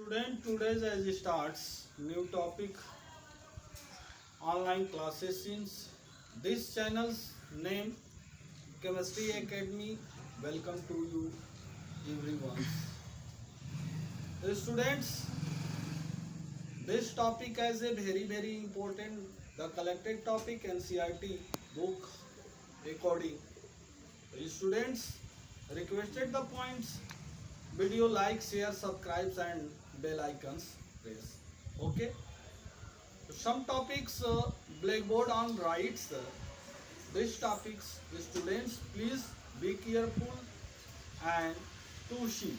Student, today's as starts new topic online classes since this channel's name Chemistry Academy. Welcome to you everyone. Students, this topic is a very important. The collected topic NCERT book according. Students requested the points. Video like, share, subscribe and bell icons press. Okay. Some topics blackboard on writes. These topics students please be careful and to see.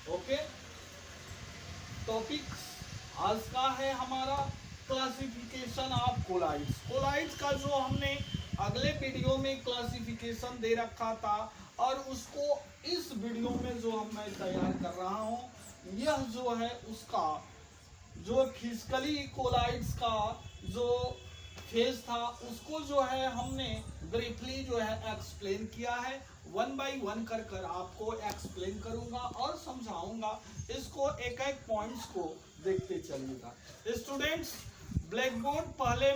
Okay. Topics आज का है हमारा classification of colloids. Collides का जो हमने अगले video में classification दे रखा था और उसको इस वीडियो में जो मैं तैयार कर रहा हूँ यह जो है उसका जो फिजिकली कोलाइड्स का जो फेज था उसको जो है हमने ब्रीफली जो है एक्सप्लेन किया है। वन बाय वन कर आपको एक्सप्लेन करूंगा और समझाऊंगा। इसको एक एक पॉइंट्स को देखते चलिएगा। स्टूडेंट्स ब्लैक बोर्ड पहले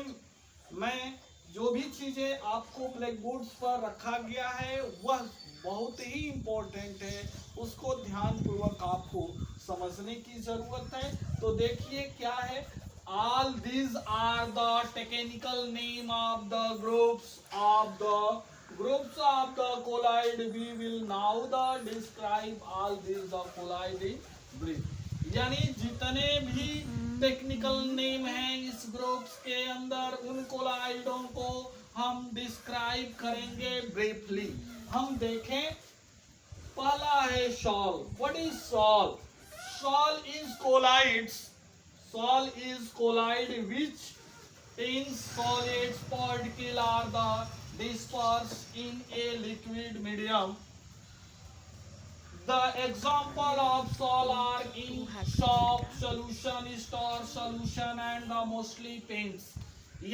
मैं जो भी चीजें आपको ब्लैक बोर्ड पर रखा गया है वह बहुत ही इम्पोर्टेंट है, उसको ध्यान पूर्वक आपको समझने की जरूरत है। तो देखिए क्या है, all these are the technical name of the groups of the colloid. We will now the describe all these the colloid in brief। यानी जितने भी टेक्निकल नेम हैं इस ग्रुप्स के अंदर उन कोलाइडों को हम डिस्क्राइब करेंगे ब्रीफली। हम देखें पहला है sol. What is sol? Sol is colloids. Sol is colloid which in solids particle are the dispersed in a liquid medium. The example of sol are in soap solution, star solution and the mostly paints।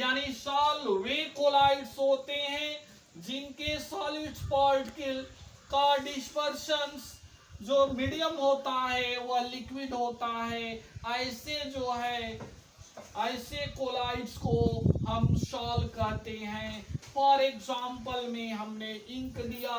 यानी sol वे collides होते हैं जिनके solids particle का dispersion जो medium होता है वह liquid होता है। ऐसे जो है ऐसे कोलाइड्स को हम सॉल कहते हैं। फॉर एग्जांपल में हमने इंक दिया,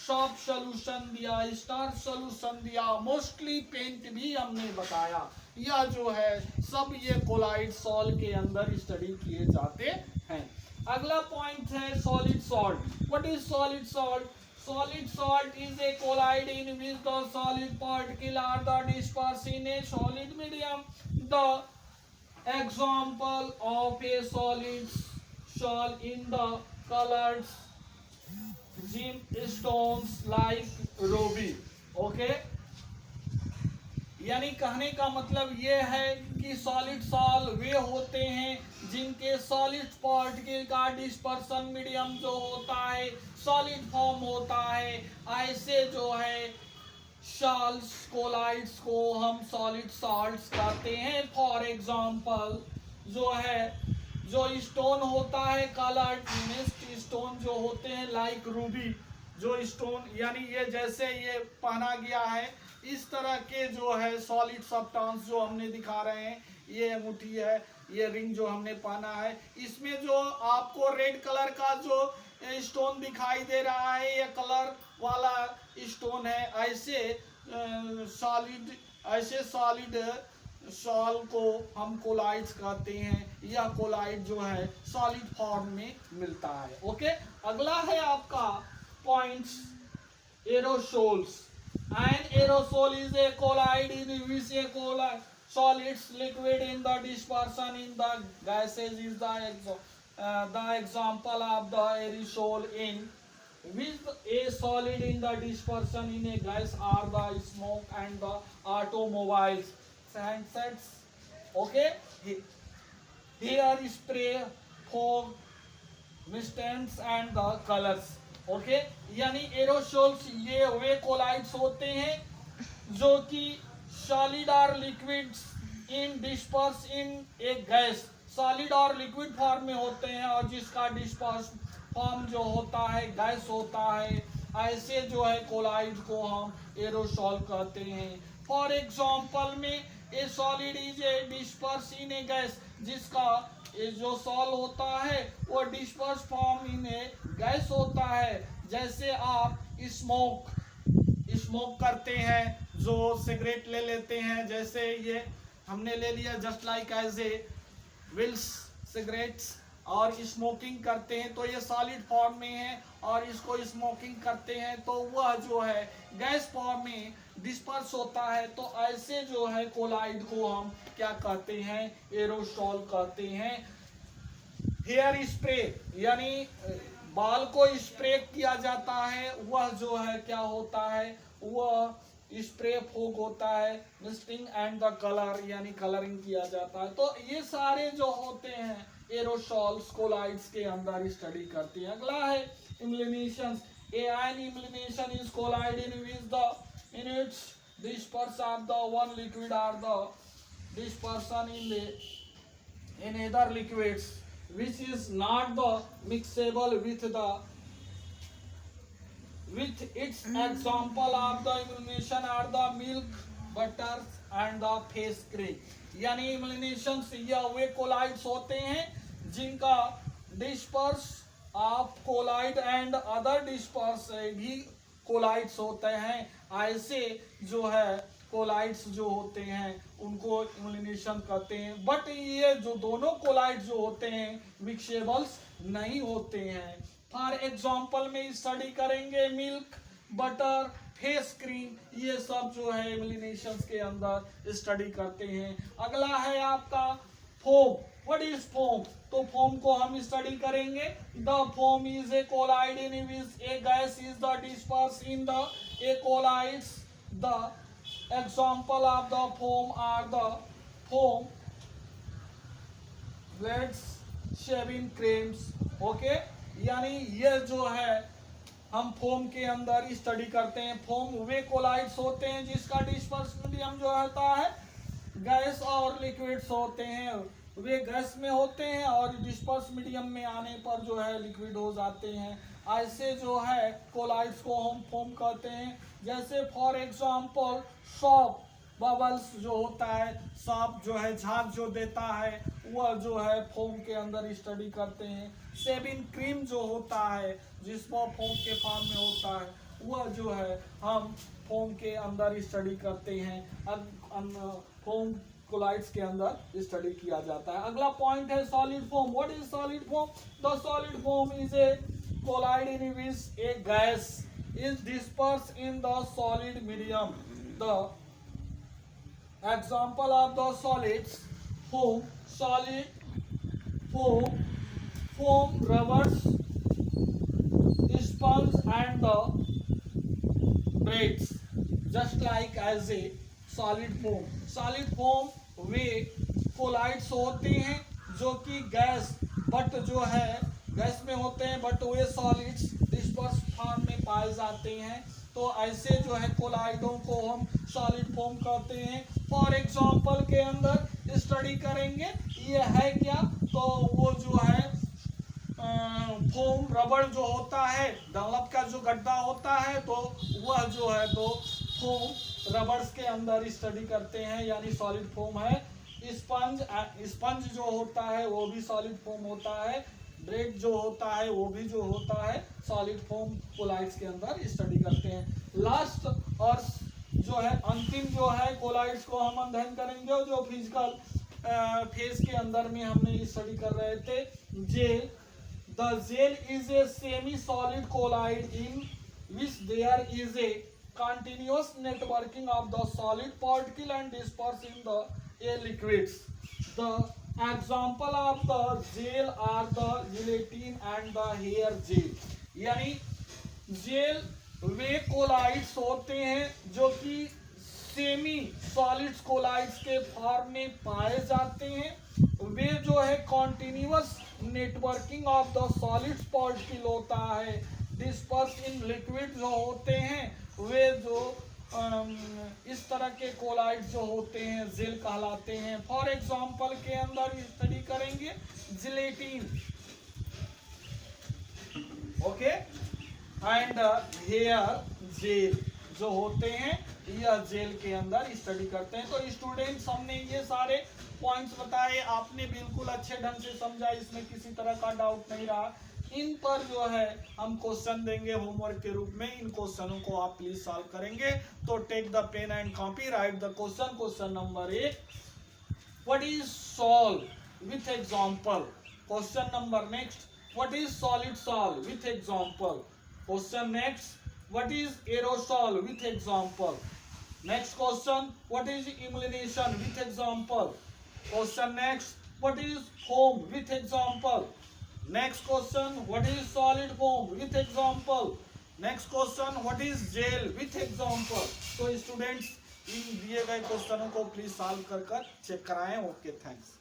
सॉप सॉल्यूशन दिया, स्टार सॉल्यूशन दिया, मोस्टली पेंट भी हमने बताया। यह जो है सब ये कोलाइड सॉल के अंदर स्टडी किए जाते हैं। अगला पॉइंट है solid salt. What is solid salt? Solid salt is a colloid in which the solid particle are the dispersed in a solid medium. The example of a solid salt in the colored gemstones like ruby. Okay? यानी कहने का मतलब ये है कि solid sol वे होते हैं जिनके सॉलिड पार्टिकल का डिस्पर्सन मीडियम जो होता है सॉलिड फॉर्म होता है। ऐसे जो है सॉल्ट्स कोलाइड्स को हम सॉलिड सॉल्ट्स कहते हैं। फॉर एग्जांपल जो है जो स्टोन होता है कलर्ड मिस्ट स्टोन जो होते हैं लाइक रूबी जो स्टोन यानी ये जैसे ये पहना गया है इस तरह के जो है सॉलिड सब्सटेंस जो हमने दिखा रहे हैं। ये अंगूठी है, ये रिंग जो हमने पहना है, इसमें जो आपको रेड कलर का जो स्टोन दिखाई दे रहा है ये कलर वाला स्टोन है। ऐसे सॉलिड सॉल को हम कोलाइड्स कहते हैं। यह कोलाइड जो है सॉलिड फॉर्म में मिलता है। ओके, अगला है आपका points aerosols. An aerosol is a colloid in which a solids liquid in the dispersion in the gases is the example of the aerosol in which a solid in the dispersion in a gas are the smoke and the automobiles handsets। Okay, here spray fog mistants and the colors। Okay यानी aerosols ये वे collides होते हैं जो कि solid और liquid in disperse in A gas solid और liquid form में होते हैं और जिसका डिस्पर्स फॉर्म जो होता है गैस होता है। ऐसे जो है कोलाइड को हम एरोसोल कहते हैं। फॉर एग्जांपल में डिस्पर्स इन ए गैस, जिसका ये जो सॉल्व होता है वो disperse form in A gas होता है। जैसे आप स्मोक करते हैं, जो सिगरेट ले लेते हैं, जैसे ये हमने ले लिया just like as a Wills cigarettes, और स्मोकिंग करते हैं तो ये सॉलिड फॉर्म में है, और इसको स्मोकिंग करते हैं तो वह जो है गैस फॉर्म में डिस्पर्स होता है। तो ऐसे जो है कोलाइड को हम क्या कहते हैं, एरोसॉल कहते हैं। हेयर स्प्रे यानी बाल को स्प्रे किया जाता है, वह जो है क्या होता है, वह स्प्रे फोक होता है। मिस्टिंग एंड द कलर यानी कलरिंग किया जाता है। तो ये सारे जो होते हैं एरोसॉल्स कोलाइड्स के अंदर स्टडी करती है। अगला है emulsion. An emulsion is colloid in which the in its dispersion of the one liquid or the dispersion in other liquids which is not the mixable with its example of the emulsion are the milk, butter and the face cream। यानी emulsions या वे collides होते हैं जिनका disperse of colloid and other disperse भी colloids होते हैं। ऐसे जो है कोलाइड्स जो होते हैं उनको इम्युलेशन कहते हैं। बट ये जो दोनों कोलाइड्स जो होते हैं मिक्सेबल्स नहीं होते हैं। फॉर एग्जांपल में स्टडी करेंगे मिल्क, बटर, फेस क्रीम, ये सब जो है इम्युलेशन के अंदर स्टडी करते हैं। अगला है आपका फोम। What is foam? तो फोम को हम स्टडी करेंगे। The foam is a colloid in which a gas is the disperse in the a colloids. The example of the foam are the foam blades, shaving creams. Okay, यानी ये जो है हम foam के अंदर स्टडी करते हैं। फोम वे collides होते हैं जिसका डिस्पर्स मीडियम जो होता है गैस और लिक्विड्स होते हैं, वे गैस में होते हैं और डिस्पर्स मीडियम में आने पर जो है लिक्विड हो जाते हैं। ऐसे जो है कोलाइड्स को हम फोम कहते हैं। जैसे फॉर एग्जांपल सॉप बबल्स जो होता है, सॉप जो है झाग जो देता है, वह जो है फोम के अंदर स्टडी करते हैं। शेविंग क्रीम जो होता है जिसमें फोम के फॉर्म में होता है, वह जो है हम फोम के अंदर स्टडी करते हैं। फोम कोलाइड्स के अंदर स्टडी किया जाता है। अगला पॉइंट है solid form. What is solid form? The solid form is a colloid in which a gas is disperse in the solid medium. The example of the solids foam, solid foam, foam, rubbers, sponge and the braids, just like as a solid foam। solid foam way collides होते हैं जो कि gas but जो है gas में होते हैं, but way solids disperse form में पाए जाते हैं। तो ऐसे जो है कोलाइडों को हम सॉलिड फोम कहते हैं। फॉर एग्जांपल के अंदर स्टडी करेंगे ये है क्या, तो वो जो है फोम रबड़ जो होता है, डंलप का जो गड्ढा होता है, तो वह जो है तो फोम रबर्स के अंदर स्टडी करते हैं, यानी सॉलिड फोम है। स्पंज जो होता है वो भी सॉलिड फोम होता है। ब्रेड जो होता है वो भी जो होता है सॉलिड फोम कोलाइड्स के अंदर स्टडी करते हैं। लास्ट और जो है अंतिम जो है कोलाइड्स को हम अध्ययन करेंगे जो फिजिकल फेज के अंदर में हमने स्टडी कर रहे थे। Jail. The gel is a semi-solid collide in which there is a continuous networking of the solid particle and disperse in the air liquids। The example of the gel are the gelatin and the hair gel। यानी jail वे collides होते हैं जो कि semi solids collides के form में पाए जाते हैं। वे जो है continuous networking of the solids particle होता है। डिस्पर्स इन लिक्विड जो होते हैं वे जो इस तरह के कोलाइड जो होते हैं जेल कहलाते हैं। फॉर एग्जांपल के अंदर स्टडी करेंगे gelatin, okay, and hair gel जो होते हैं, यह जेल के अंदर स्टडी करते हैं। तो स्टूडेंट्स हमने ये सारे पॉइंट्स बताए आपने बिल्कुल अच्छे ढंग से समझा, इसमें किसी तरह का डाउट नहीं रहा। इन पर जो है हम क्वेश्चन देंगे होमवर्क के रूप में, इन क्वेश्चनों को आप प्लीज सॉल्व करेंगे। तो take the pen and copy, write the question. Question number 1, what is solve with example. Question number next, what is solid solve with example. Question next, what is aerosol with example. Next question, what is emulsion with example. Question next, what is foam with example. Next question, what is solid foam with example. Next question, what is gel with example. तो students in दिए गए क्वेश्चनों को please solve कर check कराएं। Okay, thanks.